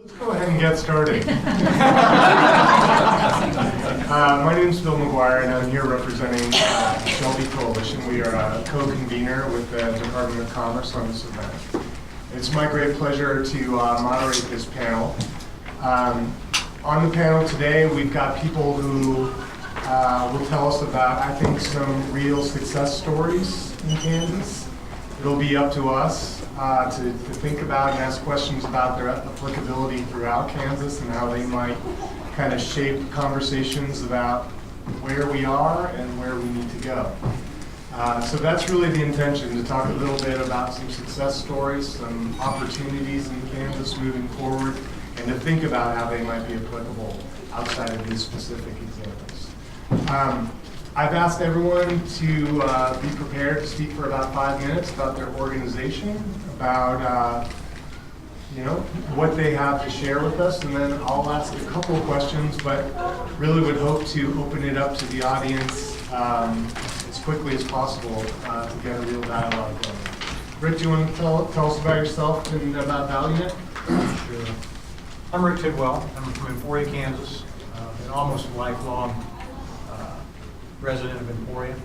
Let's go ahead and get started. My name is Phil McGuire, and I'm here representing Shelby Coalition. We are a co-convener with the Department of Commerce on this event. It's my great pleasure to moderate this panel. On the panel today, we've got people who will tell us about, I think, some real success stories in Kansas. It'll be up to us to think about and ask questions about their applicability throughout Kansas and how they might kind of shape conversations about where we are and where we need to go. So that's really the intention, to talk a little bit about some success stories, some opportunities in Kansas moving forward, and to think about how they might be applicable outside of these specific examples. I've asked everyone to be prepared to speak for about 5 minutes about their organization, about what they have to share with us, and then I'll ask a couple of questions, but really would hope to open it up to the audience as quickly as possible to get a real dialogue going. Rick, do you want to tell us about yourself and about ValueNet? Sure. I'm Rick Tidwell. I'm from Emporia, Kansas, and almost a lifelong resident of Emporia.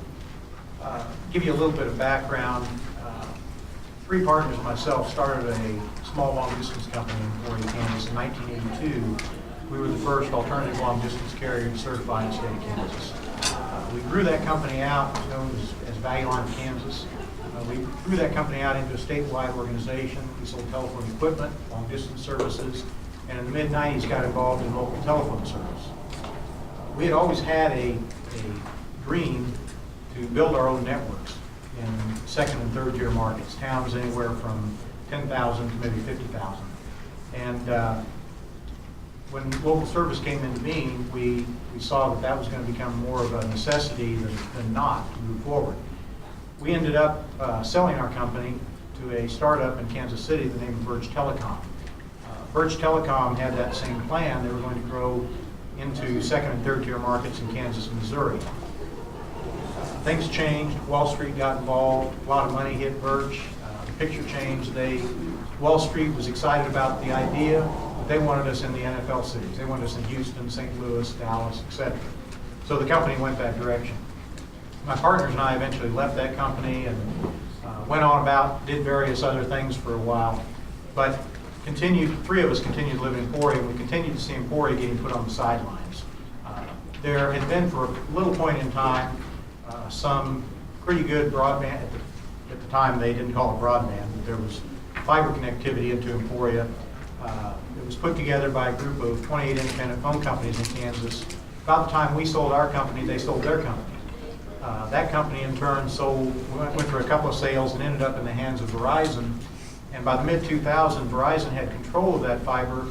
Give you a little bit of background. 3 partners and myself started a small long-distance company in Emporia, Kansas in 1982. We were the first alternative long-distance carrier to certify in the state of Kansas. We grew that company out, it was known as Value Line of Kansas. We grew that company out into a statewide organization. We sold telephone equipment, long-distance services, and in the mid-90s got involved in local telephone service. We had always had a dream to build our own networks in second and third tier markets, towns anywhere from 10,000 to maybe 50,000. And when local service came into being, we saw that was going to become more of a necessity than not to move forward. We ended up selling our company to a startup in Kansas City, the name of Verge Telecom. Verge Telecom had that same plan. They were going to grow into second and third tier markets in Kansas and Missouri. Things changed. Wall Street got involved. A lot of money hit Verge. The picture changed. Wall Street was excited about the idea, but they wanted us in the NFL cities. They wanted us in Houston, St. Louis, Dallas, etc. So the company went that direction. My partners and I eventually left that company and went on about, did various other things for a while, but 3 of us continued to live in Emporia, and we continued to see Emporia getting put on the sidelines. There had been, for a little point in time, some pretty good broadband. At the time, they didn't call it broadband, but there was fiber connectivity into Emporia. It was put together by a group of 28 independent phone companies in Kansas. About the time we sold our company, they sold their company. That company, in turn, went through a couple of sales and ended up in the hands of Verizon. And by the mid-2000s, Verizon had control of that fiber,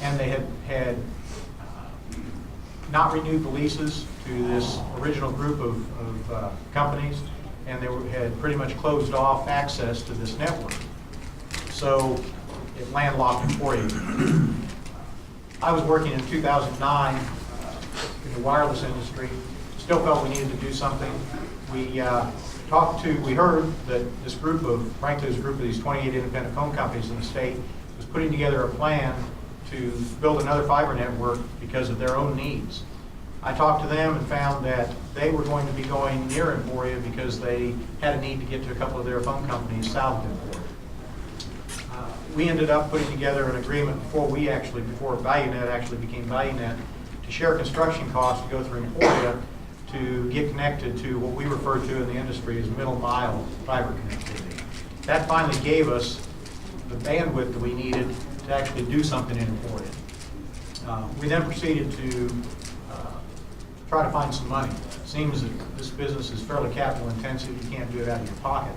and they had not renewed the leases to this original group of companies, and they had pretty much closed off access to this network. So it landlocked Emporia. I was working in 2009 in the wireless industry. Still felt we needed to do something. We heard that this group of these 28 independent phone companies in the state was putting together a plan to build another fiber network because of their own needs. I talked to them and found that they were going to be going near Emporia because they had a need to get to a couple of their phone companies south of Emporia. We ended up putting together an agreement before ValueNet actually became ValueNet, to share construction costs to go through Emporia to get connected to what we refer to in the industry as middle mile fiber connectivity. That finally gave us the bandwidth that we needed to actually do something in Emporia. We then proceeded to try to find some money. It seems that this business is fairly capital intensive. You can't do it out of your pocket.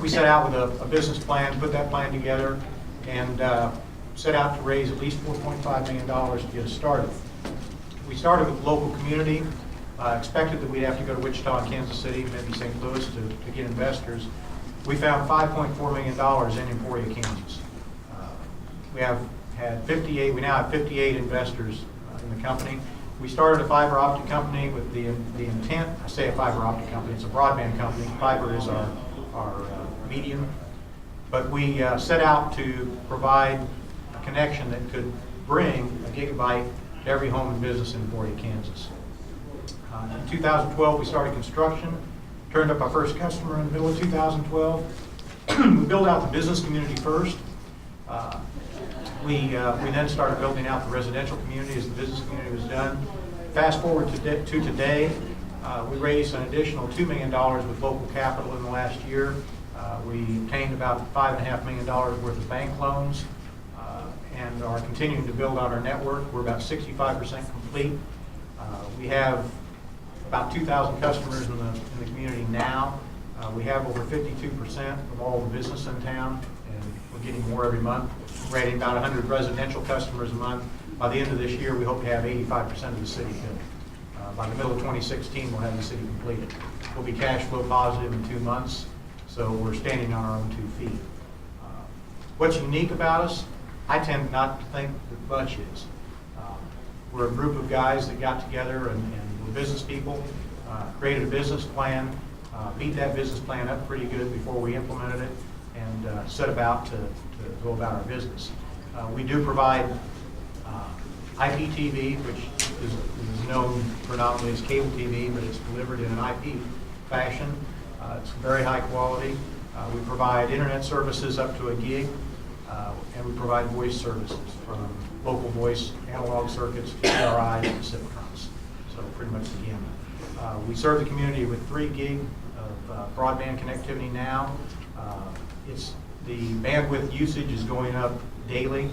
We set out with a business plan, put that plan together, and set out to raise at least $4.5 million to get us started. We started with the local community, expected that we'd have to go to Wichita and Kansas City, maybe St. Louis to get investors. We found $5.4 million in Emporia, Kansas. We now have 58 investors in the company. We started a fiber optic company with the intent, I say a fiber optic company, it's a broadband company. Fiber is our medium. But we set out to provide a connection that could bring a gigabite to every home and business in Emporia, Kansas. In 2012, we started construction, turned up our first customer in the middle of 2012. We built out the business community first. We then started building out the residential community as the business community was done. Fast forward to today, we raised an additional $2 million with local capital in the last year. We obtained about $5.5 million worth of bank loans and are continuing to build out our network. We're about 65% complete. We have about 2,000 customers in the community now. We have over 52% of all the business in town, and we're getting more every month. We're adding about 100 residential customers a month. By the end of this year, we hope to have 85% of the city built. By the middle of 2016, we'll have the city completed. We'll be cash flow positive in 2 months, so we're standing on our own 2 feet. What's unique about us? I tend not to think that much is. We're a group of guys that got together and were business people, created a business plan, beat that business plan up pretty good before we implemented it, and set about to go about our business. We do provide IPTV, which is known predominantly as cable TV, but it's delivered in an IP fashion. It's very high quality. We provide internet services up to a gig, and we provide voice services from local voice analog circuits to PRIs to Civitrons. So pretty much the gamut. We serve the community with 3 gig of broadband connectivity now. The bandwidth usage is going up daily.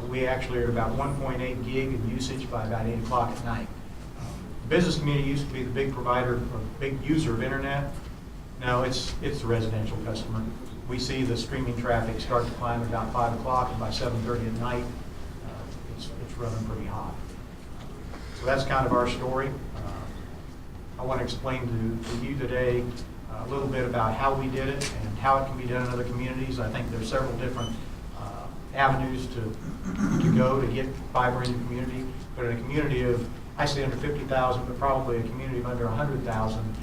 We actually are at about 1.8 gig in usage by about 8 o'clock at night. The business community used to be the big provider or big user of internet. No, it's the residential customer. We see the streaming traffic start to climb at about 5 o'clock, and by 7:30 at night, it's running pretty hot. So that's kind of our story. I want to explain to you today a little bit about how we did it and how it can be done in other communities. I think there's several different avenues to go to get fiber in the community. But in a community of, I say under 50,000, but probably a community of under 100,000,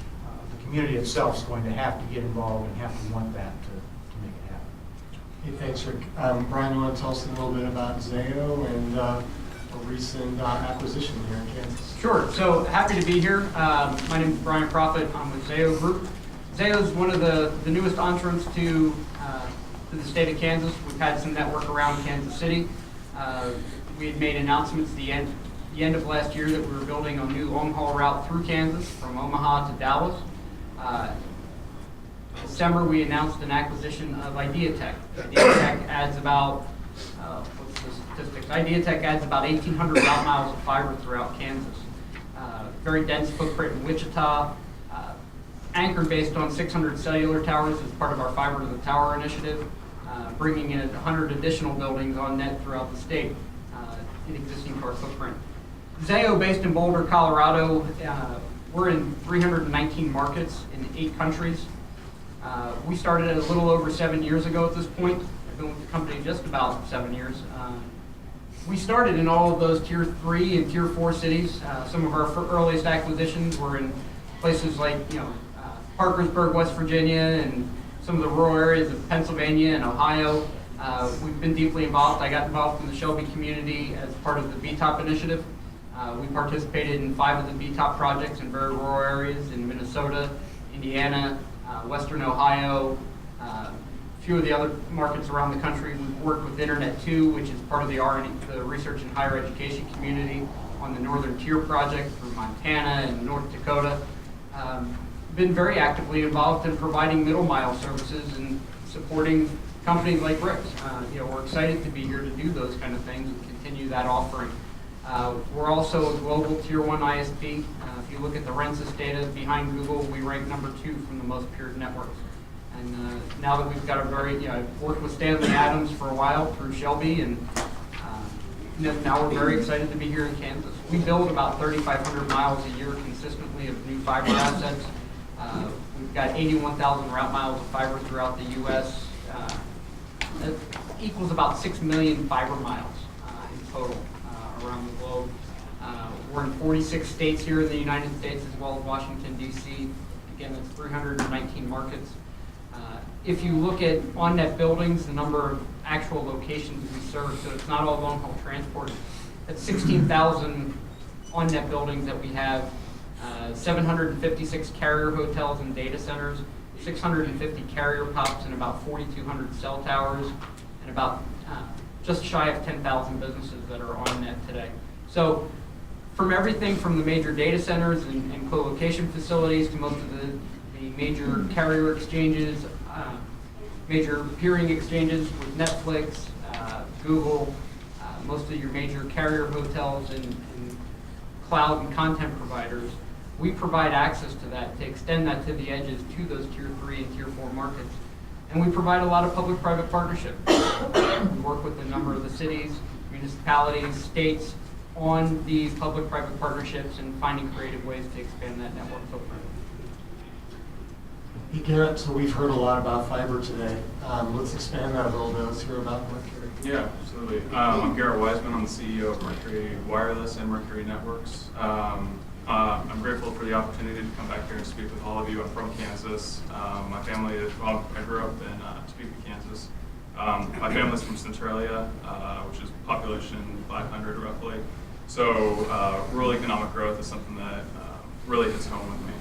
the community itself is going to have to get involved and have to want that to make it happen. Hey, thanks, Rick. Brian, you want to tell us a little bit about Zayo and a recent acquisition here in Kansas? Sure. So happy to be here. My name is Brian Prophet. I'm with Zayo Group. Zayo is one of the newest entrants to the state of Kansas. We've had some network around Kansas City. We had made announcements at the end of last year that we were building a new long-haul route through Kansas from Omaha to Dallas. December, we announced an acquisition of Ideatech. Ideatech adds about, what's the statistics? Ideatech adds about 1,800 route miles of fiber throughout Kansas. Very dense footprint in Wichita, anchored based on 600 cellular towers as part of our Fiber to the Tower initiative, bringing in 100 additional buildings on net throughout the state in existing to our footprint. Zayo, based in Boulder, Colorado, we're in 319 markets in 8 countries. We started a little over 7 years ago at this point. I've been with the company just about 7 years. We started in all of those Tier 3 and Tier 4 cities. Some of our earliest acquisitions were in places like, Parkersburg, West Virginia, and some of the rural areas of Pennsylvania and Ohio. We've been deeply involved. I got involved in the Shelby community as part of the BTOP initiative. We participated in 5 of the BTOP projects in very rural areas in Minnesota, Indiana, Western Ohio, a few of the other markets around the country. We've worked with Internet 2, which is part of the research and higher education community on the Northern Tier project through Montana and North Dakota. Been very actively involved in providing middle mile services and supporting companies like Rick's. We're excited to be here to do those kind of things and continue that offering. We're also a global Tier 1 ISP. If you look at the Rensis data behind Google, we rank number 2 from the most peered networks. And now that we've got I've worked with Stanley Adams for a while through Shelby, and now we're very excited to be here in Kansas. We build about 3,500 miles a year consistently of new fiber assets. We've got 81,000 route miles of fiber throughout the U.S. That equals about 6 million fiber miles in total around the globe. We're in 46 states here in the United States, as well as Washington, D.C. Again, it's 319 markets. If you look at on-net buildings, the number of actual locations we serve, so it's not all long-haul transport, that's 16,000 on-net buildings that we have, 756 carrier hotels and data centers, 650 carrier pops, and about 4,200 cell towers, and about just shy of 10,000 businesses that are on net today. So from everything from the major data centers and co-location facilities to most of the major carrier exchanges, major peering exchanges with Netflix, Google, most of your major carrier hotels and cloud and content providers, we provide access to that to extend that to the edges to those tier 3 and tier 4 markets. And we provide a lot of public-private partnerships. We work with a number of the cities, municipalities, states on these public-private partnerships and finding creative ways to expand that network footprint. Hey Garrett, so we've heard a lot about fiber today. Let's expand that a little bit. Let's hear about Mercury. Yeah, absolutely. I'm Garrett Wiseman. I'm the CEO of Mercury Wireless and Mercury Networks. I'm grateful for the opportunity to come back here and speak with all of you. I'm from Kansas. My family is, well, I grew up in Topeka, Kansas. My family's from Centralia, which is population 500 roughly. So rural economic growth is something that really hits home with me.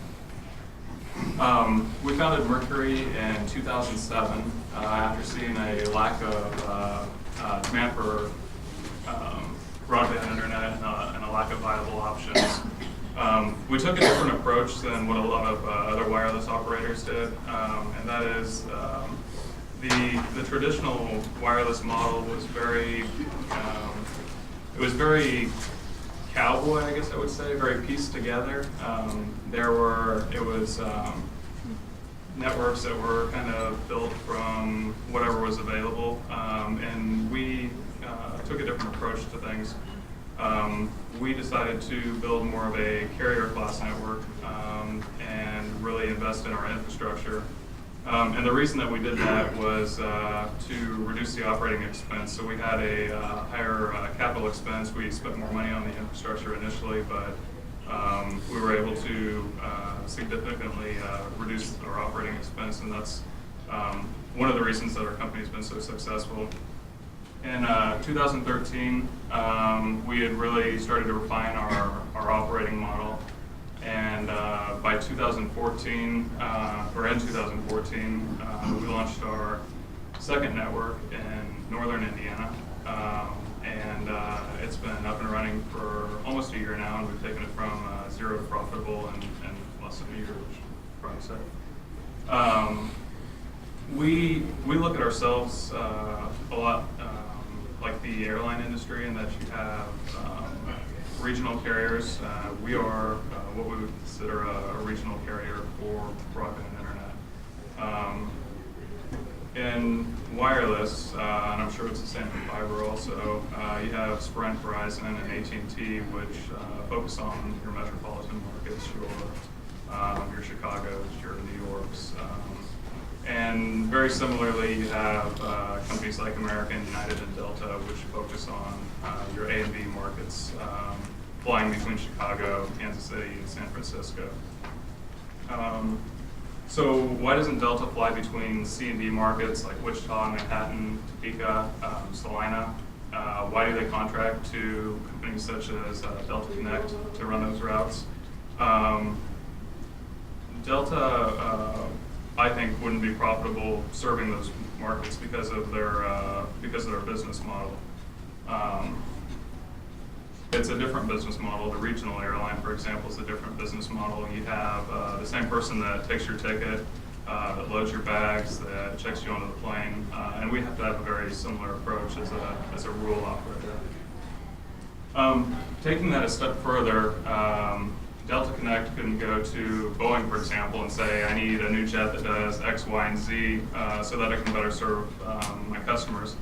We founded Mercury in 2007 after seeing a lack of demand for broadband internet and a lack of viable options. We took a different approach than what a lot of other wireless operators did, and that is the traditional wireless model was very cowboy, I guess I would say, very pieced together. It was networks that were kind of built from whatever was available, and we took a different approach to things. We decided to build more of a carrier class network and really invest in our infrastructure. And the reason that we did that was to reduce the operating expense. So we had a higher capital expense. We spent more money on the infrastructure initially, but we were able to significantly reduce our operating expense, and that's one of the reasons that our company's been so successful. In 2013, we had really started to refine our operating model. And by 2014, or in 2014, we launched our second network in northern Indiana. And it's been up and running for almost a year now, and we've taken it from 0 to profitable in less than a year, which is probably said. We look at ourselves a lot like the airline industry, in that you have regional carriers. We are what we would consider a regional carrier for broadband internet. In wireless, and I'm sure it's the same in fiber also, you have Sprint, Verizon, and AT&T, which focus on your metropolitan markets, your Chicago's, your New York's. And very similarly, you have companies like American, United, and Delta, which focus on your A and B markets, flying between Chicago, Kansas City, and San Francisco. So why doesn't Delta fly between C and D markets like Wichita, Manhattan, Topeka, Salina? Why do they contract to companies such as Delta Connect to run those routes? Delta, I think, wouldn't be profitable serving those markets because of their business model. It's a different business model. The regional airline, for example, is a different business model. You have the same person that takes your ticket, that loads your bags, that checks you onto the plane, and we have to have a very similar approach as a rural operator. Taking that a step further, Delta Connect couldn't go to Boeing, for example, and say, I need a new jet that does X, Y, and Z so that I can better serve my customers.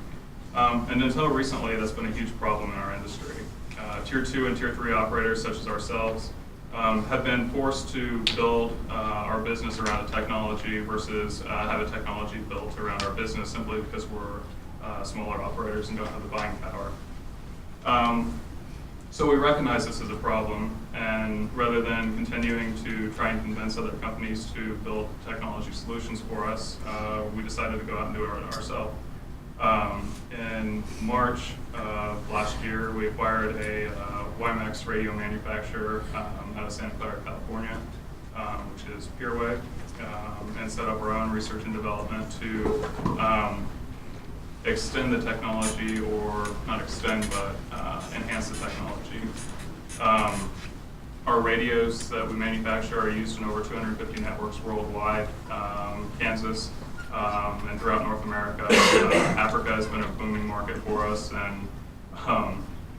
And until recently, that's been a huge problem in our industry. Tier 2 and Tier 3 operators, such as ourselves, have been forced to build our business around a technology versus have a technology built around our business, simply because we're smaller operators and don't have the buying power. So we recognize this as a problem, and rather than continuing to try and convince other companies to build technology solutions for us, we decided to go out and do it ourselves. In March of last year, we acquired a WiMAX radio manufacturer out of Santa Clara, California, which is PureWave, and set up our own research and development to extend the technology, or not extend, but enhance the technology. Our radios that we manufacture are used in over 250 networks worldwide. Kansas and throughout North America. Africa has been a booming market for us, and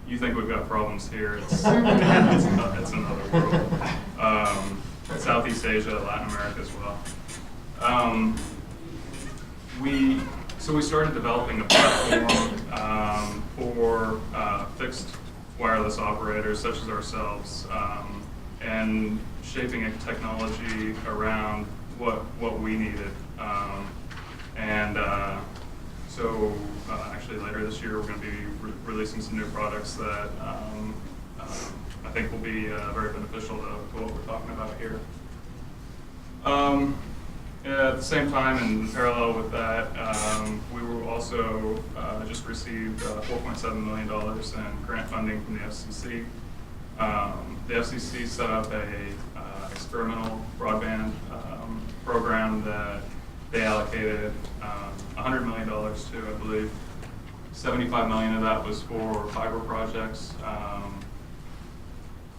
you think we've got problems here, it's another world. Southeast Asia, Latin America as well. So we started developing a platform for fixed wireless operators such as ourselves, and shaping a technology around what we needed. So actually later this year we're going to be releasing some new products that I think will be very beneficial to what we're talking about here. At the same time, in parallel with that, we were also just received $4.7 million in grant funding from the FCC. The FCC set up a experimental broadband program that they allocated $100 million to, I believe. 75 million of that was for fiber projects.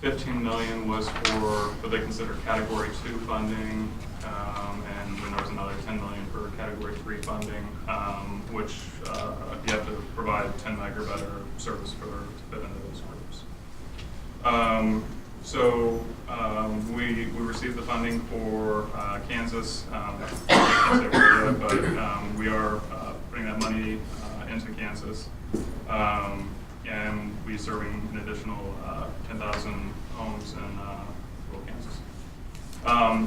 15 million was for what they consider Category 2 funding, and then there was another 10 million for Category 3 funding, which you have to provide 10 meg or better service to fit into those groups. We received the funding for Kansas. I can't say where yet, but we are putting that money into Kansas, and we're serving an additional 10,000 homes in rural Kansas.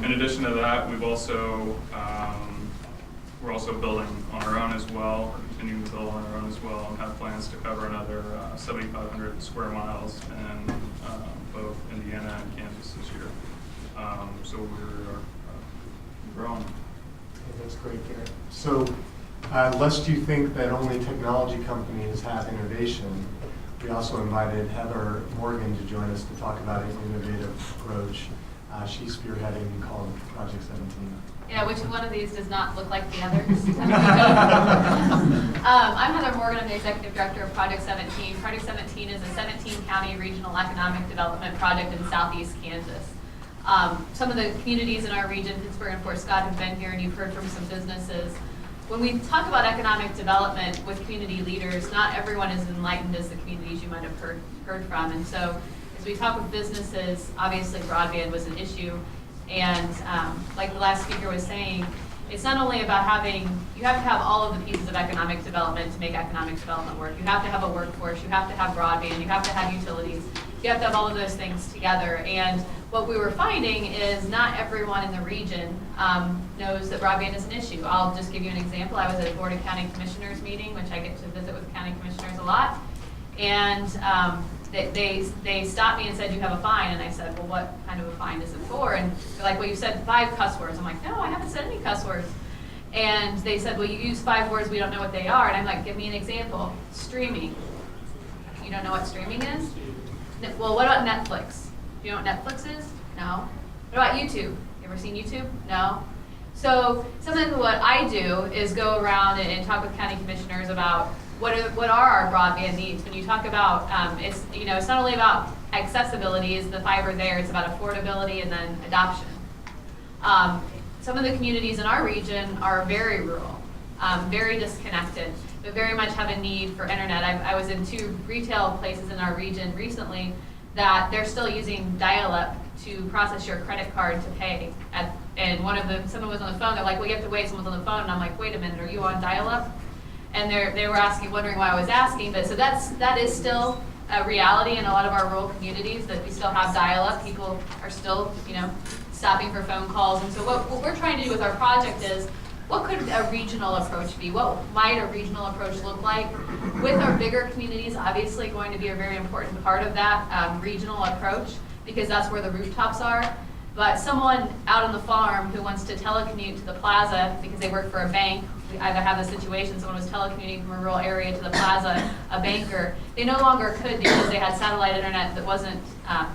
In addition to that, we're also building on our own as well, or continuing to build on our own as well, and have plans to cover another 7,500 square miles in both Indiana and Kansas this year. So we're growing. Okay, that's great, Garrett. So, lest you think that only technology companies have innovation, we also invited Heather Morgan to join us to talk about an innovative approach she's spearheading called Project 17. Yeah, which one of these does not look like the others? I'm Heather Morgan. I'm the Executive Director of Project 17. Project 17 is a 17-county regional economic development project in southeast Kansas. Some of the communities in our region, Pittsburgh and Fort Scott, have been here, and you've heard from some businesses. When we talk about economic development with community leaders, not everyone is enlightened as the communities you might have heard from. And so as we talk with businesses, obviously broadband was an issue. And like the last speaker was saying, it's not only about you have to have all of the pieces of economic development to make economic development work. You have to have a workforce, you have to have broadband, you have to have utilities. You have to have all of those things together. And what we were finding is not everyone in the region knows that broadband is an issue. I'll just give you an example. I was at a Board of County Commissioners meeting, which I get to visit with county commissioners a lot. And they stopped me and said, "You have a fine." And I said, "Well, what kind of a fine is it for?" And they're like, "Well, you said 5 cuss words." I'm like, "No, I haven't said any cuss words." And they said, "Well, you use 5 words, we don't know what they are." And I'm like, "Give me an example." Streaming. You don't know what streaming is? Well, what about Netflix? Do you know what Netflix is? No. What about YouTube? You ever seen YouTube? No. So something that what I do is go around and talk with county commissioners about what are our broadband needs. When you talk about, it's not only about accessibility, is the fiber there, it's about affordability and then adoption. Some of the communities in our region are very rural, very disconnected, but very much have a need for internet. I was in 2 retail places in our region recently that they're still using dial-up to process your credit card to pay. And someone was on the phone, they're like, "Well, you have to wait, someone's on the phone." And I'm like, "Wait a minute, are you on dial-up?" And they were wondering why I was asking, but so that is still a reality in a lot of our rural communities, that we still have dial-up. People are still, stopping for phone calls. And so what we're trying to do with our project is what could a regional approach be? What might a regional approach look like? With our bigger communities, obviously going to be a very important part of that regional approach, because that's where the rooftops are. But someone out on the farm who wants to telecommute to the plaza because they work for a bank, we either have a situation, someone was telecommuting from a rural area to the plaza, a banker, they no longer could because they had satellite internet that wasn't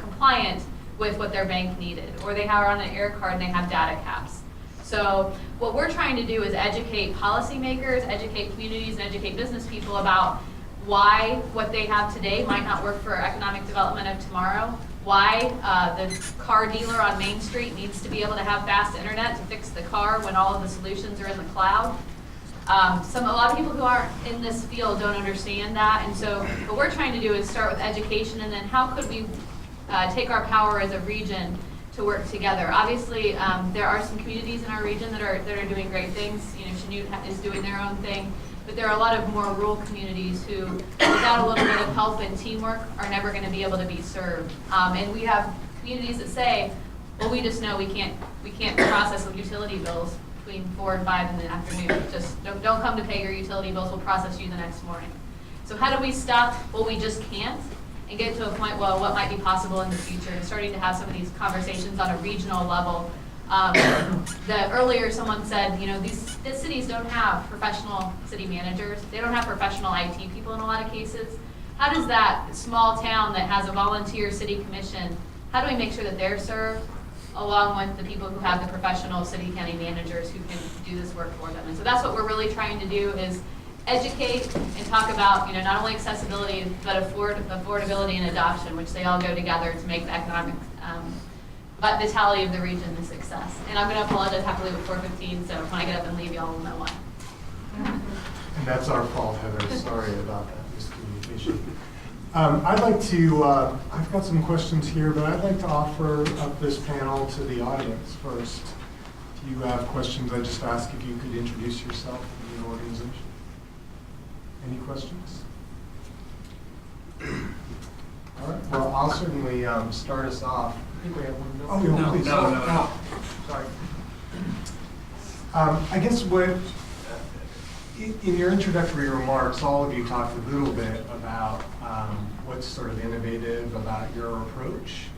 compliant with what their bank needed. Or they are on an air card and they have data caps. So what we're trying to do is educate policymakers, educate communities, and educate business people about why what they have today might not work for economic development of tomorrow, why the car dealer on Main Street needs to be able to have fast internet to fix the car when all of the solutions are in the cloud. A lot of people who aren't in this field don't understand that, and so what we're trying to do is start with education, and then how could we take our power as a region to work together. Obviously, there are some communities in our region that are doing great things. You know, Chanute is doing their own thing, but there are a lot of more rural communities who, without a little bit of help and teamwork, are never going to be able to be served. And we have communities that say, well, we just know we can't process utility bills between 4 and 5 in the afternoon. Just don't come to pay your utility bills. We'll process you the next morning. So how do we stop what we just can't and get to a point, well, what might be possible in the future, and starting to have some of these conversations on a regional level. Earlier someone said, you know, these cities don't have professional city managers. They don't have professional IT people in a lot of cases. How does that small town that has a volunteer city commission, how do we make sure that they're served along with the people who have the professional city county managers who can do this work for them? And so that's what we're really trying to do, is educate and talk about, you know, not only accessibility, but affordability and adoption, which they all go together to make the economic vitality of the region a success. And I'm going to apologize, I have to leave at 4:15, so when I get up and leave, y'all will know why. And that's our fault, Heather. Sorry about that miscommunication. I'd like to, I've got some questions here, but I'd like to offer up this panel to the audience first. If you have questions, I just ask if you could introduce yourself and your organization. Any questions? All right, well, I'll certainly start us off. I think we have one. Oh, yeah, please. No. Sorry. I guess what, in your introductory remarks, all of you talked a little bit about what's sort of innovative about your approach.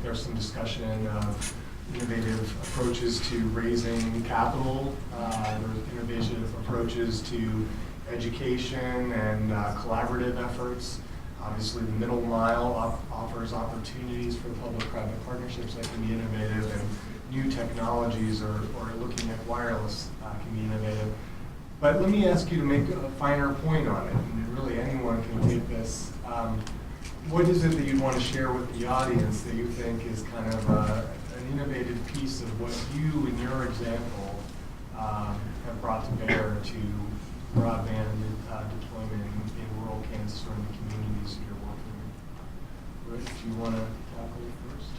There's some discussion of innovative approaches to raising capital. There's innovative approaches to education and collaborative efforts. Obviously, the middle mile offers opportunities for public-private partnerships that can be innovative, and new technologies or looking at wireless can be innovative. But let me ask you to make a finer point on it, and really anyone can take this. What is it that you'd want to share with the audience that you think is kind of an innovative piece of what you, in your example, have brought to bear to broadband deployment in rural Kansas or in the communities that you're working in? Rick, do you want to tackle it first?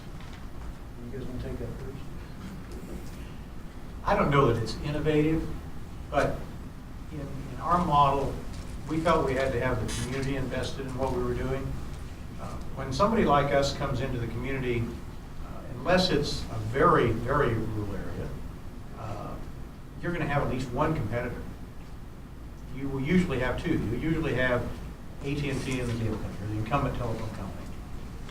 You guys want to take that first? I don't know that it's innovative, but in our model, we felt we had to have the community invested in what we were doing. When somebody like us comes into the community, unless it's a very, very rural area, you're going to have at least one competitor. You will usually have two. You usually have AT&T in the cable country, the incumbent telephone company.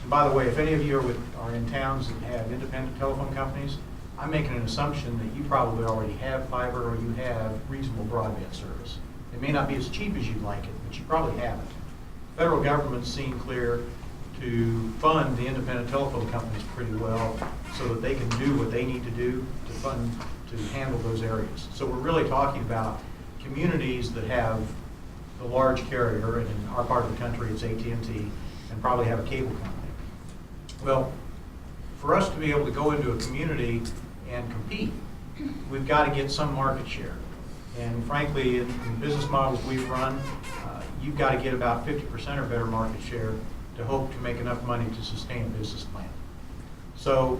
And by the way, if any of you are in towns that have independent telephone companies, I'm making an assumption that you probably already have fiber or you have reasonable broadband service. It may not be as cheap as you'd like it, but you probably have it. The federal government's seen clear to fund the independent telephone companies pretty well so that they can do what they need to do to handle those areas. So we're really talking about communities that have the large carrier, and in our part of the country it's AT&T, and probably have a cable company. Well, for us to be able to go into a community and compete, we've got to get some market share. And frankly, in the business models we've run, you've got to get about 50% or better market share to hope to make enough money to sustain a business plan. So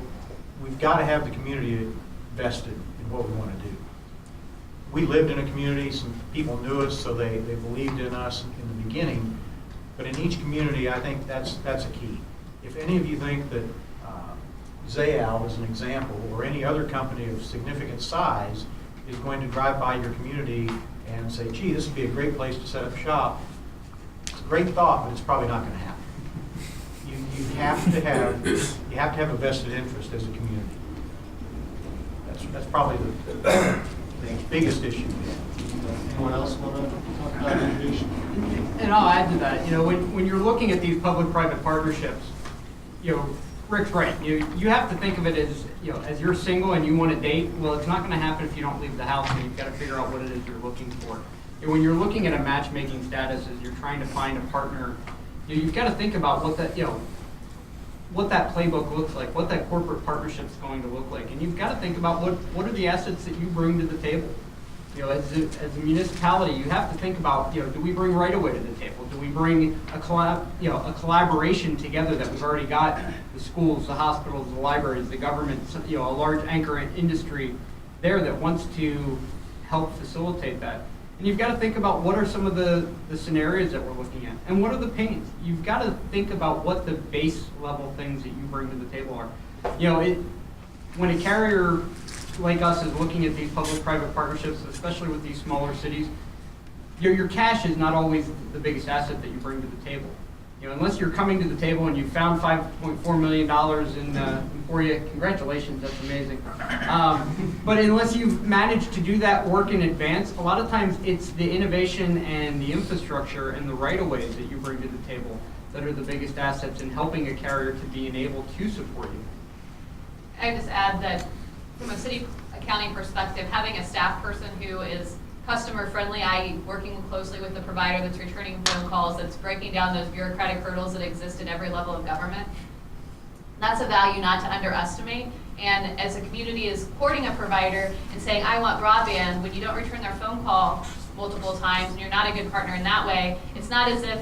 we've got to have the community vested in what we want to do. We lived in a community, some people knew us, so they believed in us in the beginning. But in each community, I think that's a key. If any of you think that Zayal, as an example, or any other company of significant size is going to drive by your community and say, gee, this would be a great place to set up shop. It's a great thought, but it's probably not going to happen. You have to have a vested interest as a community. That's probably the biggest issue. Anyone else want to talk about innovation? And I'll add to that, when you're looking at these public-private partnerships, Rick's right. You have to think of it as, as you're single and you want to date, well, it's not going to happen if you don't leave the house, and you've got to figure out what it is you're looking for. When you're looking at a matchmaking status, as you're trying to find a partner, you've got to think about what that playbook looks like, what that corporate partnership is going to look like, and you've got to think about what are the assets that you bring to the table. As a municipality, you have to think about, do we bring right away to the table? Do we bring a collaboration together that we've already got the schools, the hospitals, the libraries, the government, a large anchor industry there that wants to help facilitate that. And you've got to think about what are some of the scenarios that we're looking at, and what are the pains. You've got to think about what the base level things that you bring to the table are. When a carrier like us is looking at these public-private partnerships, especially with these smaller cities, your cash is not always the biggest asset that you bring to the table. Unless you're coming to the table and you found $5.4 million in Emporia, congratulations, that's amazing. But unless you've managed to do that work in advance, a lot of times it's the innovation and the infrastructure and the right-of-ways that you bring to the table that are the biggest assets in helping a carrier to be enabled to support you. I just add that from a city accounting perspective, having a staff person who is customer friendly, i.e. working closely with the provider that's returning phone calls, that's breaking down those bureaucratic hurdles that exist at every level of government, that's a value not to underestimate. And as a community is courting a provider and saying, I want broadband, when you don't return their phone call multiple times and you're not a good partner in that way, it's not as if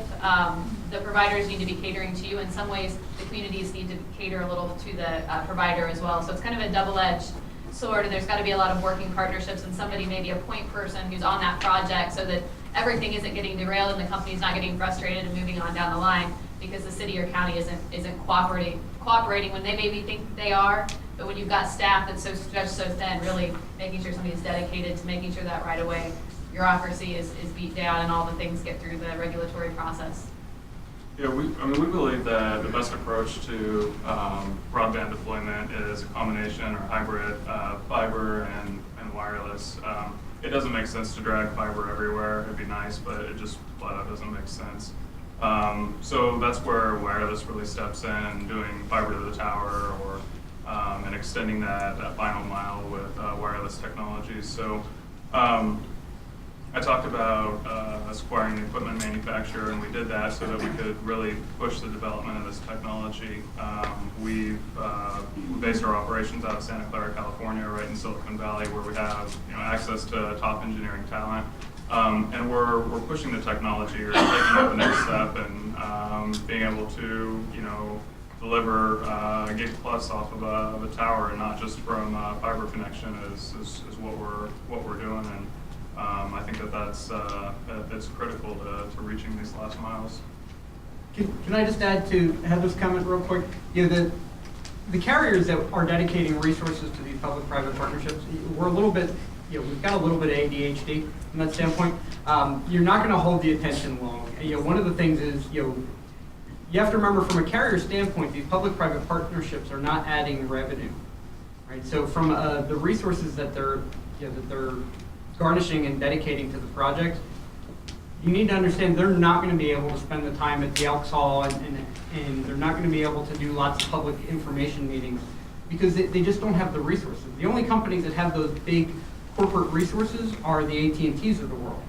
the providers need to be catering to you. In some ways, the communities need to cater a little to the provider as well. So it's kind of a double-edged sword, and there's got to be a lot of working partnerships, and somebody, maybe a point person who's on that project, so that everything isn't getting derailed and the company's not getting frustrated and moving on down the line because the city or county isn't cooperating when they maybe think they are. But when you've got staff that's so stretched so thin, really making sure somebody's dedicated to making sure that right away bureaucracy is beat down and all the things get through the regulatory process. Yeah, we believe that the best approach to broadband deployment is a combination or hybrid fiber and wireless. It doesn't make sense to drag fiber everywhere. It'd be nice, but it just flat out doesn't make sense. So that's where wireless really steps in, doing fiber to the tower or and extending that final mile with wireless technologies. So I talked about acquiring an equipment manufacturer, and we did that so that we could really push the development of this technology. We've based our operations out of Santa Clara, California, right in Silicon Valley, where we have access to top engineering talent. And we're pushing the technology, or taking it the next step, and being able to deliver gig plus off of a tower, and not just from fiber connection is what we're doing. And I think that's critical to reaching these last miles. Can I just add to Heather's comment real quick? The carriers that are dedicating resources to these public-private partnerships, we're a little bit, we've got a little bit of ADHD from that standpoint. You're not going to hold the attention long. One of the things is, you have to remember, from a carrier standpoint, these public-private partnerships are not adding revenue, right? So from the resources that they're garnishing and dedicating to the project, you need to understand they're not going to be able to spend the time at the Elks Hall and they're not going to be able to do lots of public information meetings because they just don't have the resources. The only companies that have those big corporate resources are the AT&Ts of the world.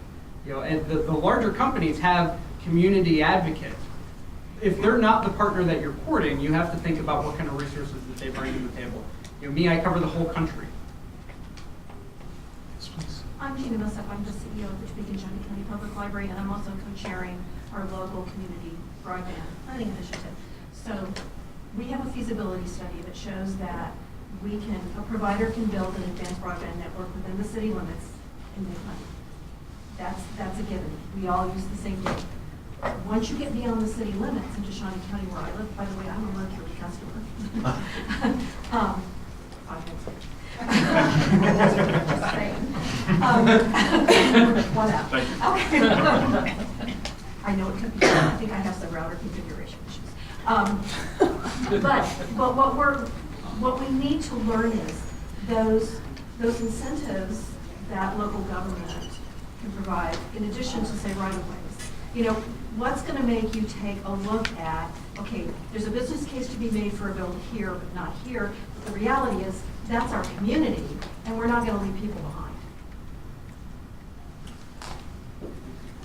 And the larger companies have community advocates. If they're not the partner that you're courting, you have to think about what kind of resources that they bring to the table. Me, I cover the whole country. I'm Gina Millsap. I'm the CEO of the Topeka County Public Library, and I'm also co-chairing our local community broadband planning initiative. So we have a feasibility study that shows that a provider can build an advanced broadband network within the city limits and make money. That's a given. We all use the same data. Once you get beyond the city limits into Shawnee County, where I live, by the way, I'm a Mercury customer. One out. Thank you. I know it could be, I think I have some router configuration issues. But what we need to learn is those incentives that local government can provide, in addition to, say, right-of-ways. You know, what's going to make you take a look at, okay, there's a business case to be made for a build here, but not here. But the reality is, that's our community, and we're not going to leave people behind.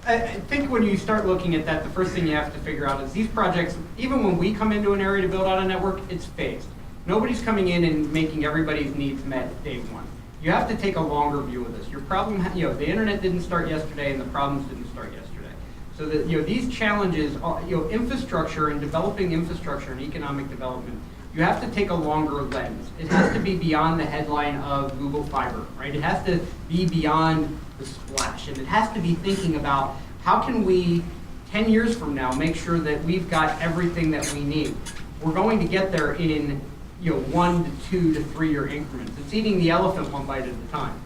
I think when you start looking at that, the first thing you have to figure out is these projects, even when we come into an area to build out a network, it's phased. Nobody's coming in and making everybody's needs met day one. You have to take a longer view of this. Your problem, the internet didn't start yesterday and the problems didn't start yesterday. So that, these challenges, infrastructure and developing infrastructure and economic development, you have to take a longer lens. It has to be beyond the headline of Google Fiber, right? It has to be beyond the splash, and it has to be thinking about how can we, 10 years from now, make sure that we've got everything that we need. We're going to get there in 1 to 2 to 3 year increments. It's eating the elephant one bite at a time.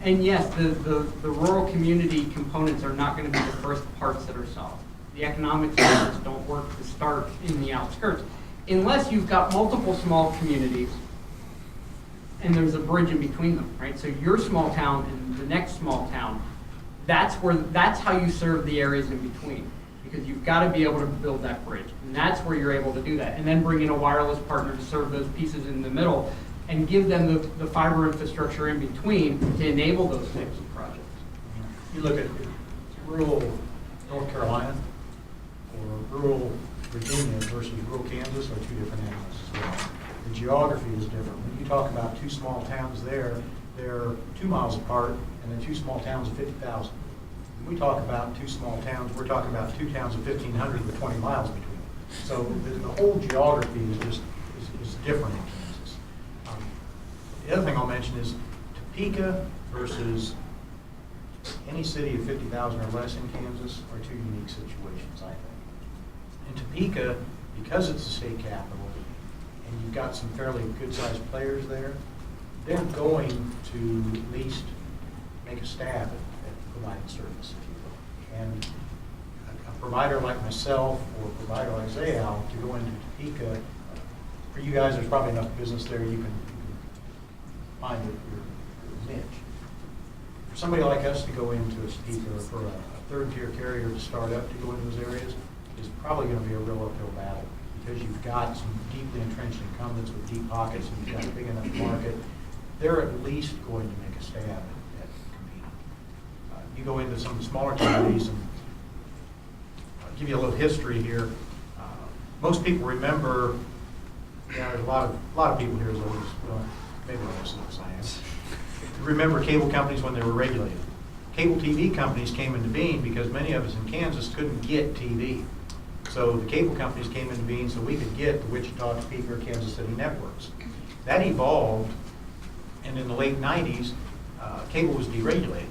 And yes, the rural community components are not going to be the first parts that are solved. The economic systems don't work to start in the outskirts. Unless you've got multiple small communities and there's a bridge in between them, right? So your small town and the next small town, that's how you serve the areas in between, because you've got to be able to build that bridge. And that's where you're able to do that. And then bring in a wireless partner to serve those pieces in the middle and give them the fiber infrastructure in between to enable those types of projects. You look at rural North Carolina or rural Virginia versus rural Kansas are two different animals as well. The geography is different. When you talk about two small towns there, they're 2 miles apart, and then two small towns of 50,000. When we talk about two small towns, we're talking about two towns of 1,500 with 20 miles between them. So the whole geography is different in Kansas. The other thing I'll mention is Topeka versus any city of 50,000 or less in Kansas are two unique situations, I think. In Topeka, because it's a state capital, and you've got some fairly good-sized players there, they're going to at least make a stab at providing service, if you will. And a provider like myself or a provider like Zayal to go into Topeka, for you guys, there's probably enough business there you can find your niche. For somebody like us to go into a Topeka or for a third-tier carrier to start up to go into those areas is probably going to be a real uphill battle, because you've got some deeply entrenched incumbents with deep pockets and you've got a big enough market. They're at least going to make a stab at competing. You go into some of the smaller communities, and I'll give you a little history here. Most people remember, there's a lot of people here as old as, well, maybe not as old as I am, remember cable companies when they were regulated. Cable TV companies came into being because many of us in Kansas couldn't get TV. So the cable companies came into being so we could get the Wichita, Topeka, or Kansas City networks. That evolved, and in the late 90s, cable was deregulated.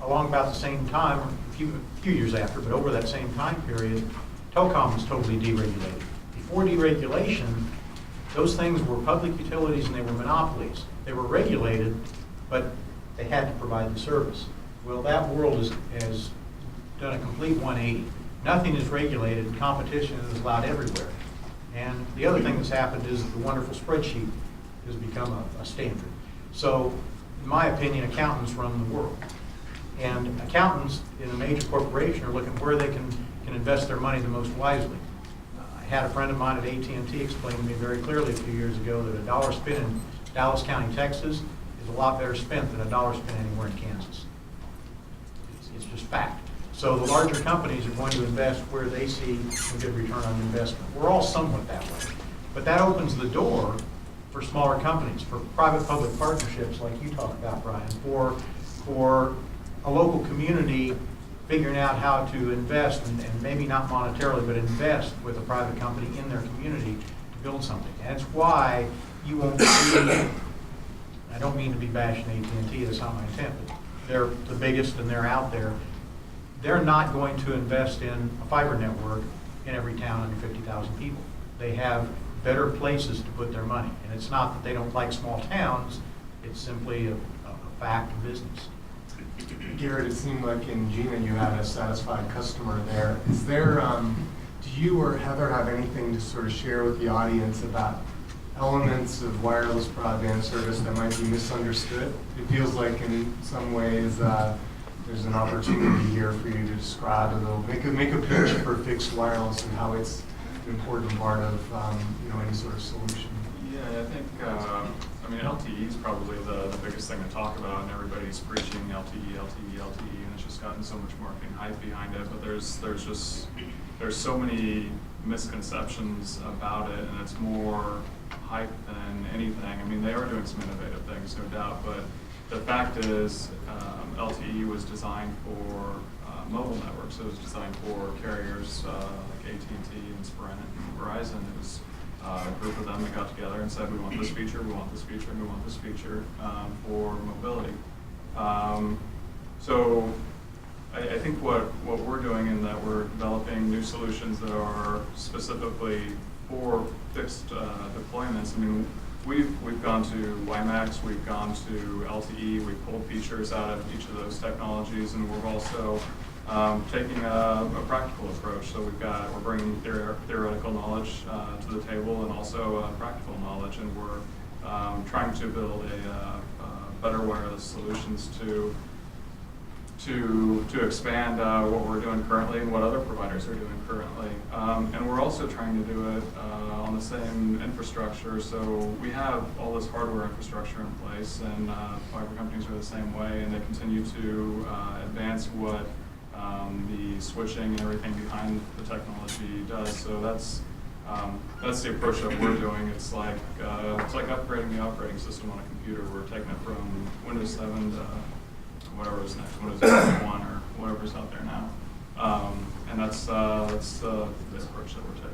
Along about the same time, a few years after, but over that same time period, telecom was totally deregulated. Before deregulation, those things were public utilities and they were monopolies. They were regulated, but they had to provide the service. Well, that world has done a complete 180. Nothing is regulated, and competition is allowed everywhere. And the other thing that's happened is the wonderful spreadsheet has become a standard. So, in my opinion, accountants run the world. And accountants in a major corporation are looking where they can invest their money the most wisely. I had a friend of mine at AT&T explain to me very clearly a few years ago that $1 spent in Dallas County, Texas is a lot better spent than $1 spent anywhere in Kansas. It's just fact. So the larger companies are going to invest where they see a good return on investment. We're all somewhat that way. But that opens the door for smaller companies, for private-public partnerships like you talk about, Brian, for a local community figuring out how to invest, and maybe not monetarily, but invest with a private company in their community to build something. And that's why you won't see, I don't mean to be bashing AT&T, that's not my intent, but they're the biggest and they're out there. They're not going to invest in a fiber network in every town under 50,000 people. They have better places to put their money. And it's not that they don't like small towns, it's simply a fact business. Garrett, it seemed like in Gina you had a satisfied customer there. Is there, do you or Heather have anything to sort of share with the audience about elements of wireless broadband service that might be misunderstood? It feels like in some ways there's an opportunity here for you to describe a little, make a pitch for fixed wireless and how it's an important part of any sort of solution. Yeah, I think, I mean, LTE is probably the biggest thing to talk about, and everybody's preaching LTE, LTE, LTE, and it's just gotten so much marketing hype behind it, but there's so many misconceptions about it, and it's more hype than anything. I mean, they are doing some innovative things, no doubt, but the fact is, LTE was designed for mobile networks. It was designed for carriers like AT&T and Sprint and Verizon. It was a group of them that got together and said, we want this feature, we want this feature, and we want this feature for mobility. So I think what we're doing in that we're developing new solutions that are specifically for fixed deployments. I mean, we've gone to WiMAX, we've gone to LTE, we've pulled features out of each of those technologies, and we're also taking a practical approach. So we're bringing theoretical knowledge to the table and also practical knowledge, and we're trying to build a better wireless solutions to expand what we're doing currently and what other providers are doing currently. And we're also trying to do it on the same infrastructure. So we have all this hardware infrastructure in place, and fiber companies are the same way, and they continue to advance what the switching and everything behind the technology does. So that's the approach that we're doing. It's like upgrading the operating system on a computer. We're taking it from Windows 7 to whatever is next, Windows 1 or whatever's out there now. And that's the approach that we're taking.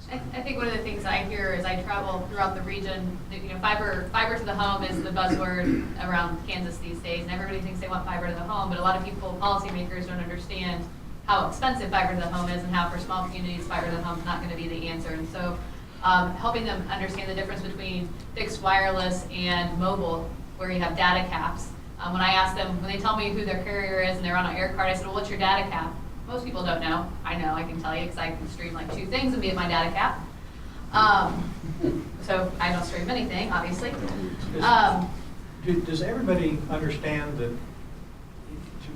I think one of the things I hear as I travel throughout the region, fiber to the home is the buzzword around Kansas these days, and everybody thinks they want fiber to the home, but a lot of people, policymakers, don't understand how expensive fiber to the home is and how for small communities fiber to the home is not going to be the answer. And so helping them understand the difference between fixed wireless and mobile, where you have data caps. When I ask them, when they tell me who their carrier is and they're on an air card, I said, well, what's your data cap? Most people don't know. I know, I can tell you, because I can stream like 2 things and be at my data cap. So I don't stream anything, obviously. Does everybody understand that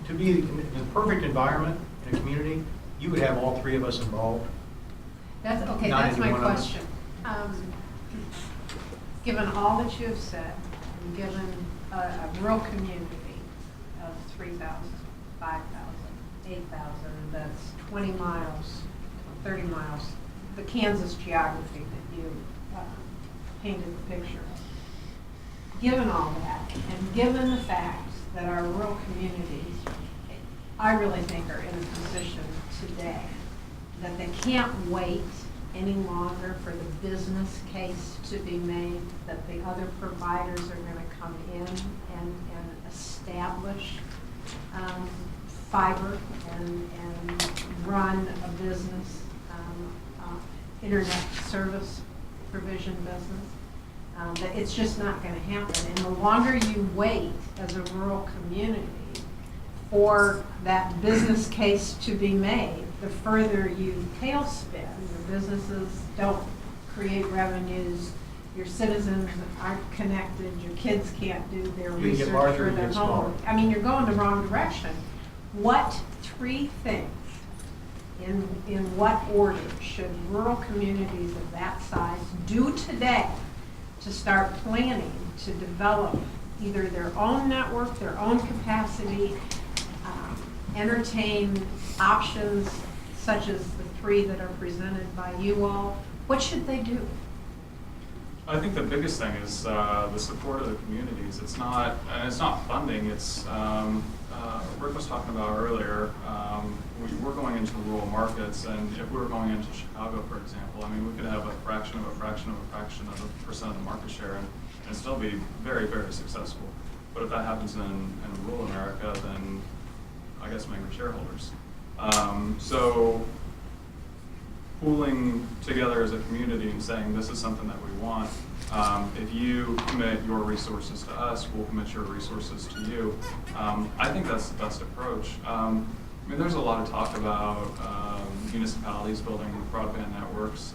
to be in the perfect environment in a community, you would have all 3 of us involved? That's okay. Not That's any my one of us. question. Given all that you have said, and given a rural community of 3,000, 5,000, 8,000, that's 20 miles, 30 miles, the Kansas geography that you painted the picture of. Given all that, and given the fact that our rural communities, I really think are in a position today that they can't wait any longer for the business case to be made, that the other providers are going to come in and establish fiber and run a business, internet service provision business. That it's just not going to happen. And the longer you wait as a rural community for that business case to be made, the further you tailspin. Your businesses don't create revenues, your citizens aren't connected, your kids can't do their You get research larger, for you their get smaller. homework. I mean, you're going the wrong direction. What 3 things, in what order, should rural communities of that size do today to start planning to develop either their own network, their own capacity, entertain options such as the 3 that are presented by you all? What should they do? I think the biggest thing is the support of the communities. It's not funding. It's Rick was talking about earlier. We're going into rural markets, and if we were going into Chicago, for example, I mean, we could have a fraction of a percent of the market share, and still be very, very successful. But if that happens in rural America, then I guess I'm angry shareholders. So pooling together as a community and saying this is something that we want If you commit your resources to us, we'll commit your resources to you. I think that's the best approach. I mean, there's a lot of talk about municipalities building broadband networks,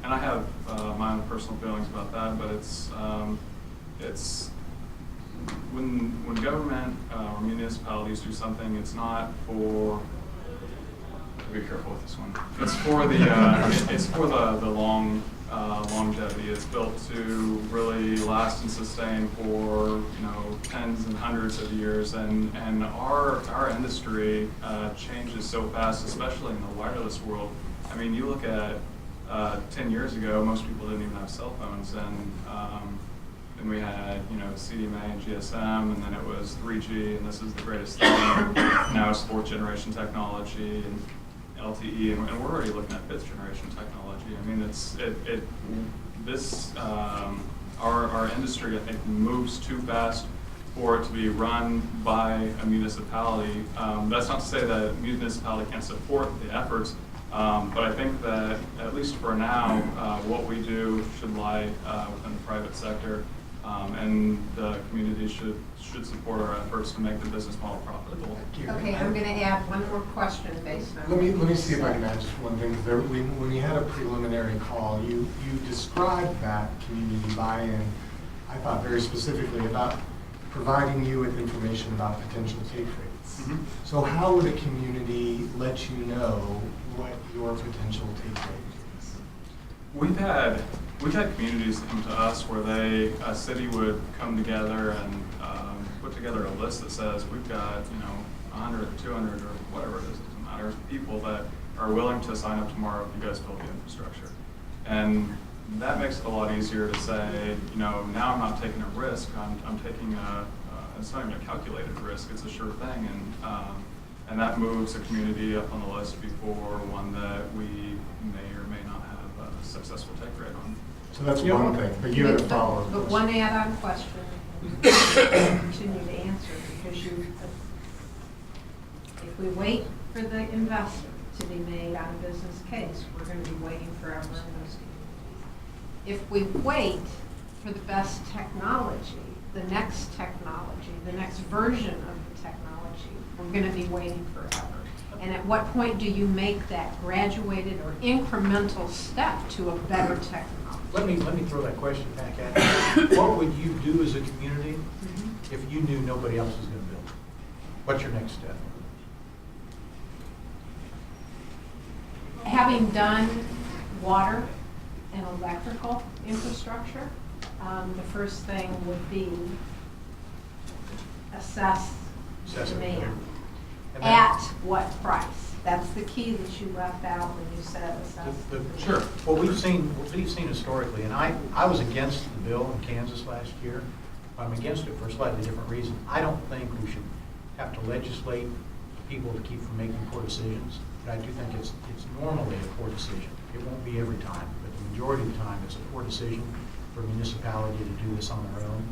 and I have my own personal feelings about that. But it's when government or municipalities do something, it's not for. Be careful with this one. It's for the longevity. It's built to really last and sustain for tens and hundreds of years. And our industry changes so fast, especially in the wireless world. I mean, you look at 10 years ago, most people didn't even have cell phones, and we had CDMA and GSM, and then it was 3G, and this is the greatest thing. Now it's fourth generation technology and LTE, and we're already looking at fifth generation technology. I mean, our industry, I think, moves too fast for it to be run by a municipality. That's not to say that a municipality can't support the efforts, but I think that at least for now, what we do should lie within the private sector, and the community should support our efforts to make the business model profitable. Okay, I'm going to add one more question based on. Let me see if I can add just one thing. When you had a preliminary call, you described that community buy-in, I thought very specifically about providing you with information about potential take rates. Mm-hmm. So how would a community let you know what your potential take rate is? We've had communities come to us where a city would come together and put together a list that says we've got 100 or 200 or whatever it is, it doesn't matter, people that are willing to sign up tomorrow if you guys build the infrastructure. And that makes it a lot easier to say, now I'm not taking a risk, I'm taking it's not even a calculated risk, it's a sure thing, and that moves a community up on the list before one that we may or may not have a successful take rate on. So that's one thing, but you had a follow-up. But one add-on question, continue to answer, because if we wait for the investment to be made on a business case, we're going to be waiting forever in those communities. If we wait for the best technology, the next version of the technology, we're going to be waiting forever. And at what point do you make that graduated or incremental step to a better technology? Let me throw that question back at you. What would you do as a community if you knew nobody else was going to build? What's your next step? Having done water and electrical infrastructure, the first thing would be assess demand. And At what price? That's the key that you left out when you said assess. Sure. What we've seen historically, and I was against the bill in Kansas last year. I'm against it for a slightly different reason. I don't think we should have to legislate people to keep from making poor decisions. But I do think it's normally a poor decision. It won't be every time, but the majority of the time it's a poor decision for a municipality to do this on their own.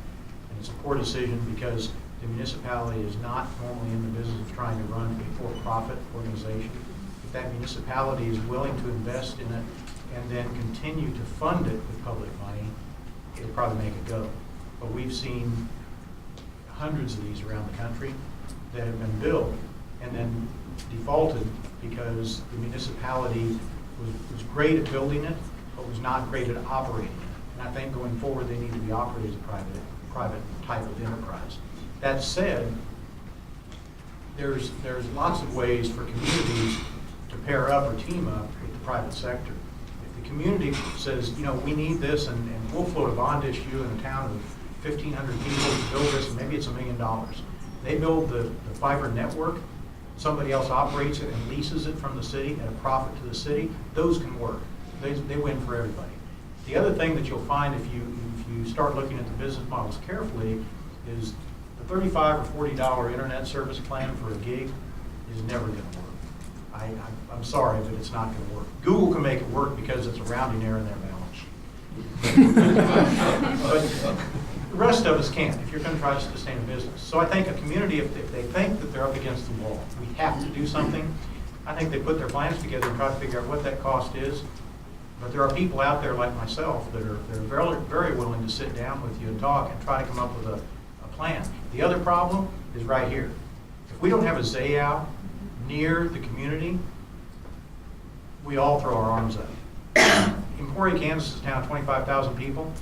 And it's a poor decision because the municipality is not normally in the business of trying to run a for-profit organization. If that municipality is willing to invest in it and then continue to fund it with public money, it'll probably make it go. But we've seen hundreds of these around the country that have been built and then defaulted because the municipality was great at building it, but was not great at operating it. And I think going forward, they need to be operated as a private type of enterprise. That said, there's lots of ways for communities to pair up or team up with the private sector. If the community says, we need this, and we'll float a bond issue in a town of 1,500 people to build this, and maybe it's $1 million. They build the fiber network, somebody else operates it and leases it from the city at a profit to the city. Those can work. They win for everybody. The other thing that you'll find if you start looking at the business models carefully is the $35 or $40 internet service plan for a gig is never going to work. I'm sorry, but it's not going to work. Google can make it work because it's a rounding error in their balance sheet. But the rest of us can't if you're going to try to sustain a business. So I think a community, if they think that they're up against the wall, we have to do something, I think they put their plans together and try to figure out what that cost is, But there are people out there like myself that are very, very willing to sit down with you and talk and try to come up with a plan. The other problem is right here. If we don't have a ZAO near the community, we all throw our arms up. Emporia, Kansas is now 25,000 people.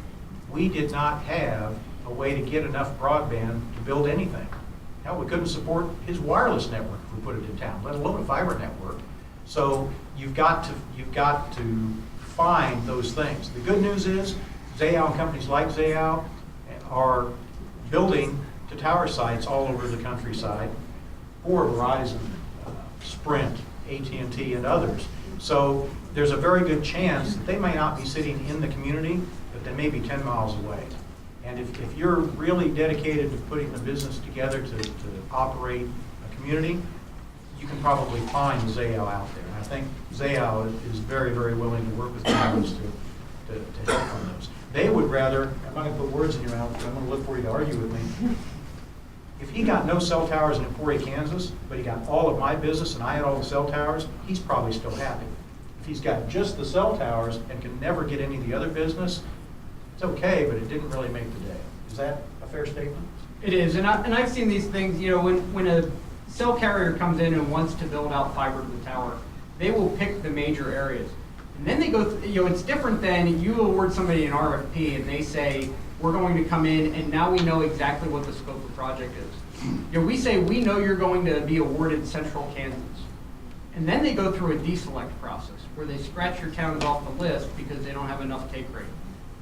We did not have a way to get enough broadband to build anything. Hell, we couldn't support his wireless network if we put it in town, let alone a fiber network. So you've got to find those things. The good news is ZAO and companies like ZAO are building to tower sites all over the countryside for Verizon, Sprint, AT&T, and others. So there's a very good chance that they may not be sitting in the community, but they may be 10 miles away. And if you're really dedicated to putting the business together to operate a community, you can probably find ZAO out there. And I think ZAO is very, very willing to work with towers to help on those. They would rather, I'm not going to put words in your mouth, but I'm going to look for you to argue with me. If he got no cell towers in Emporia, Kansas, but he got all of my business and I had all the cell towers, he's probably still happy. If he's got just the cell towers and can never get any of the other business, it's okay, but it didn't really make the day. Is that a fair statement? It is, and I've seen these things, you know, when a cell carrier comes in and wants to build out fiber to the tower, they will pick the major areas. And then they go, you know, it's different than you award somebody an RFP and they say, we're going to come in and now we know exactly what the scope of the project is. You know, we say, we know you're going to be awarded Central Kansas. And then they go through a deselect process where they scratch your towns off the list because they don't have enough take rate.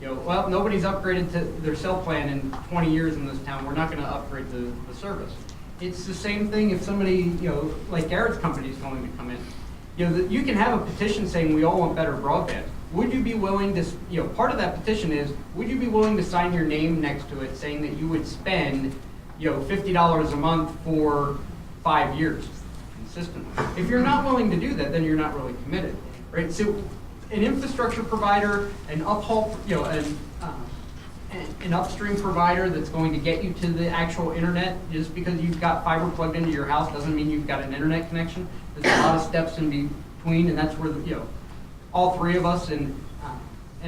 You know, well, nobody's upgraded to their cell plan in 20 years in this town. We're not going to upgrade the service. It's the same thing if somebody, you know, like Garrett's company is going to come in. You know, you can have a petition saying we all want better broadband. Would you be willing to, you know, part of that petition is, would you be willing to sign your name next to it saying that you would spend, you know, $50 a month for 5 years consistently? If you're not willing to do that, then you're not really committed, right? So an infrastructure provider, an uphaul, you know, an upstream provider that's going to get you to the actual internet, just because you've got fiber plugged into your house doesn't mean you've got an internet connection. There's a lot of steps in between, and that's where, you know, all three of us and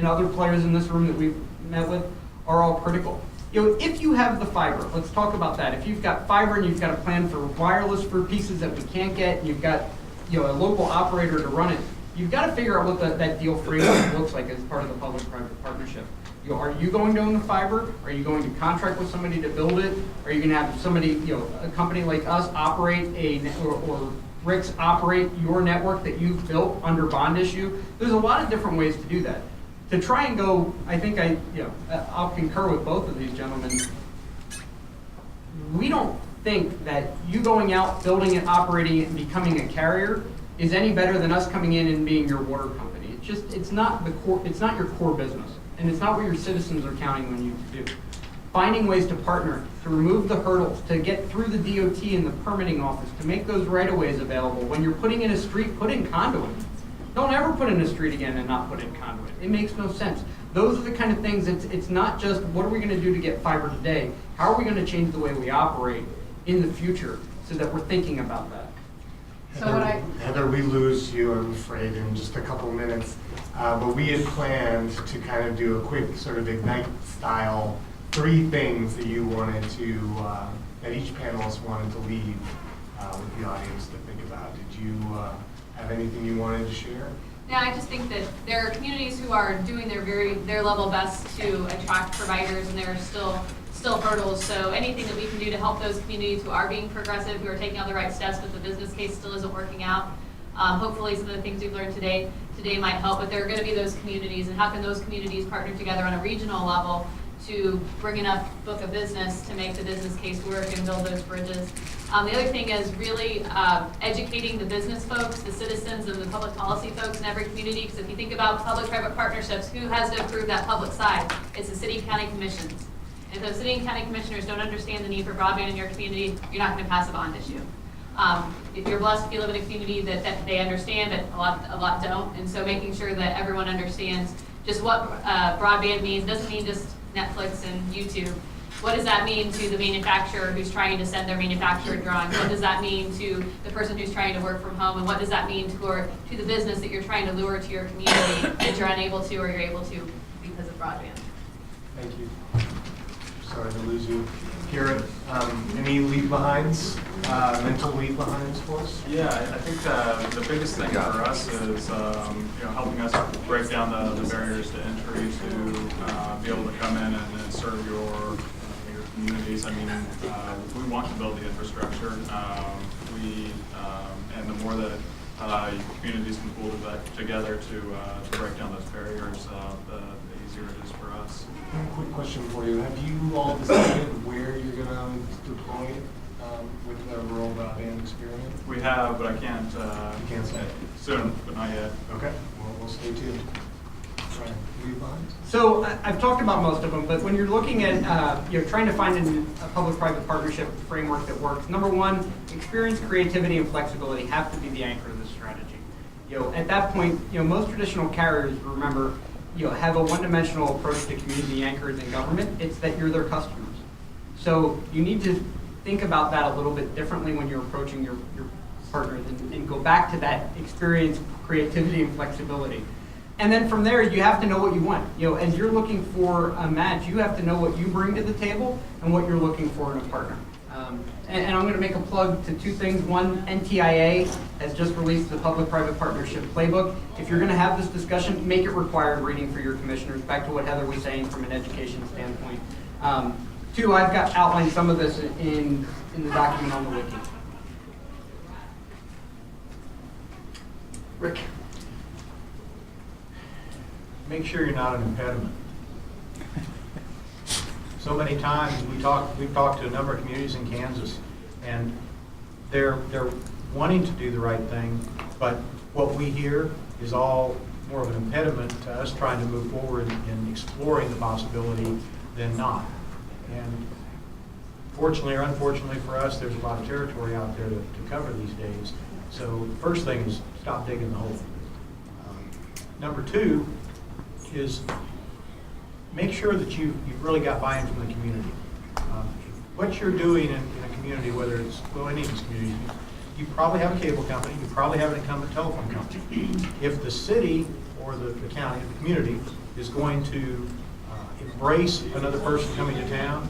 other players in this room that we've met with are all critical. You know, if you have the fiber, let's talk about that. If you've got fiber and you've got a plan for wireless for pieces that we can't get, and you've got, you know, a local operator to run it, you've got to figure out what that deal framework looks like as part of the public-private partnership. You know, are you going to own the fiber? Are you going to contract with somebody to build it? Are you going to have somebody, you know, a company like us operate or Rick's operate your network that you've built under bond issue? There's a lot of different ways to do that. To try and go, I think I'll concur with both of these gentlemen. We don't think that you going out, building it, operating it, and becoming a carrier is any better than us coming in and being your water company. It's not your core business, and it's not what your citizens are counting on you to do. Finding ways to partner, to remove the hurdles, to get through the DOT and the permitting office, to make those right-of-ways available. When you're putting in a street, put in conduit. Don't ever put in a street again and not put in conduit. It makes no sense. Those are the kind of things, it's not just what are we going to do to get fiber today, how are we going to change the way we operate in the future so that we're thinking about that. So what Heather, we lose you, I'm afraid, in just a couple minutes. But we had planned to kind of do a quick sort of Ignite style 3 things that you wanted to, that each panelist wanted to leave with the audience to think about. Did you have anything you wanted to share? Yeah, I just think that there are communities who are doing their level best to attract providers, and there are still hurdles. So anything that we can do to help those communities who are being progressive, who are taking all the right steps, but the business case still isn't working out. Hopefully some of the things we've learned today might help, but there are going to be those communities, and how can those communities partner together on a regional level to bring enough book of business to make the business case work and build those bridges. The other thing is really educating the business folks, the citizens, and the public policy folks in every community, because if you think about public-private partnerships, who has to approve that public side? It's the city and county commissions. And if the city and county commissioners don't understand the need for broadband in your community, you're not going to pass a bond issue. If you're blessed if you live in a community that they understand, but a lot don't, and so making sure that everyone understands just what broadband means doesn't mean just Netflix and YouTube. What does that mean to the manufacturer who's trying to send their manufacturer drawing? What does that mean to the person who's trying to work from home? And what does that mean to the business that you're trying to lure to your community that you're unable to or you're able to because of broadband? Thank you. Sorry to lose you. Garrett, any leave behinds, mental leave behinds for us? Yeah, I think the biggest thing for us is helping us break down the barriers to entry to be able to come in and serve your communities. I mean, we want to build the infrastructure. And the more that communities can pull together to break down those barriers, the easier it is for us. Quick question for you. Have you all decided where you're going to deploy it with the rural broadband experiment? We have, but I can't. You can't say. Soon, but not yet. Okay. Well, we'll stay tuned. Ryan, leave behinds? So I've talked about most of them, but when you're looking at, trying to find a public-private partnership framework that works, number one, experience, creativity, and flexibility have to be the anchor of this strategy. At that point, most traditional carriers, remember, have a one-dimensional approach to community anchors in government. It's that you're their customers. So you need to think about that a little bit differently when you're approaching your partners and go back to that experience, creativity, and flexibility. And then from there, you have to know what you want. As you're looking for a match, you have to know what you bring to the table and what you're looking for in a partner. And I'm going to make a plug to two things. One, NTIA has just released the Public-Private Partnership Playbook. If you're going to have this discussion, make it required reading for your commissioners, back to what Heather was saying from an education standpoint. Two, I've got outlined some of this in the document on the wiki. Rick, make sure you're not an impediment. So many times we've talked to a number of communities in Kansas, and they're wanting to do the right thing, but what we hear is all more of an impediment to us trying to move forward in exploring the possibility than not. And fortunately or unfortunately for us, there's a lot of territory out there to cover these days. So the first thing is stop digging the hole. Number two is make sure that you've really got buy-in from the community. What you're doing in a community, whether it's, well, any of these communities, you probably have a cable company, you probably have an incumbent telephone company. If the city or the county, the community, is going to embrace another person coming to town,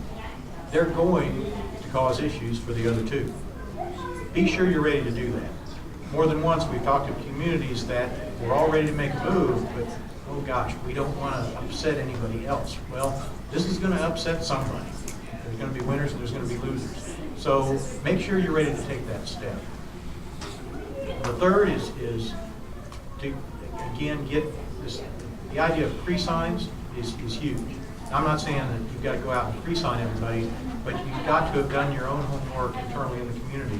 they're going to cause issues for the other two. Be sure you're ready to do that. More than once, we've talked to communities that were all ready to make a move, but oh gosh, we don't want to upset anybody else. Well, this is going to upset somebody. There's going to be winners and there's going to be losers. So make sure you're ready to take that step. The third is to, again, get this, the idea of pre-signs is huge. Now, I'm not saying that you've got to go out and pre-sign everybody, but you've got to have done your own homework internally in the community.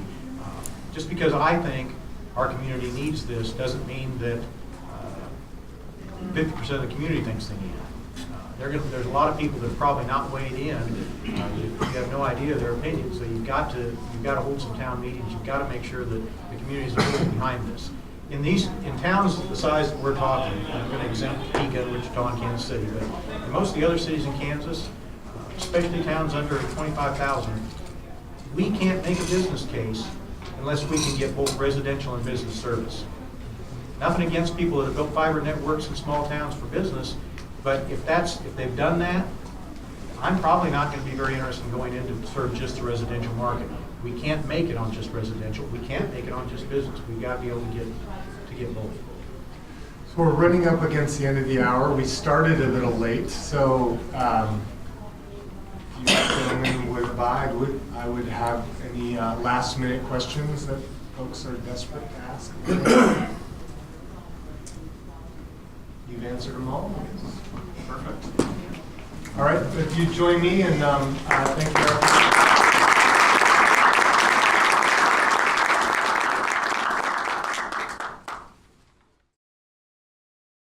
Just because I think our community needs this doesn't mean that 50% of the community thinks they need it. There's a lot of people that are probably not weighed in. You have no idea their opinion. So you've got to hold some town meetings. You've got to make sure that the communities are really behind this. In towns the size that we're talking, and I'm going to exempt Topeka, Wichita, and Kansas City, but in most of the other cities in Kansas, especially towns under 25,000, we can't make a business case unless we can get both residential and business service. Nothing against people that have built fiber networks in small towns for business, but if they've done that, I'm probably not going to be very interested in going in to serve just the residential market. We can't make it on just residential. We can't make it on just business. We've got to be able to get both. So we're running up against the end of the hour. We started a little late, so if you gentlemen would buy, I would have any last minute questions that folks are desperate to ask. You've answered them all. Perfect. All right, if you join me in thank you.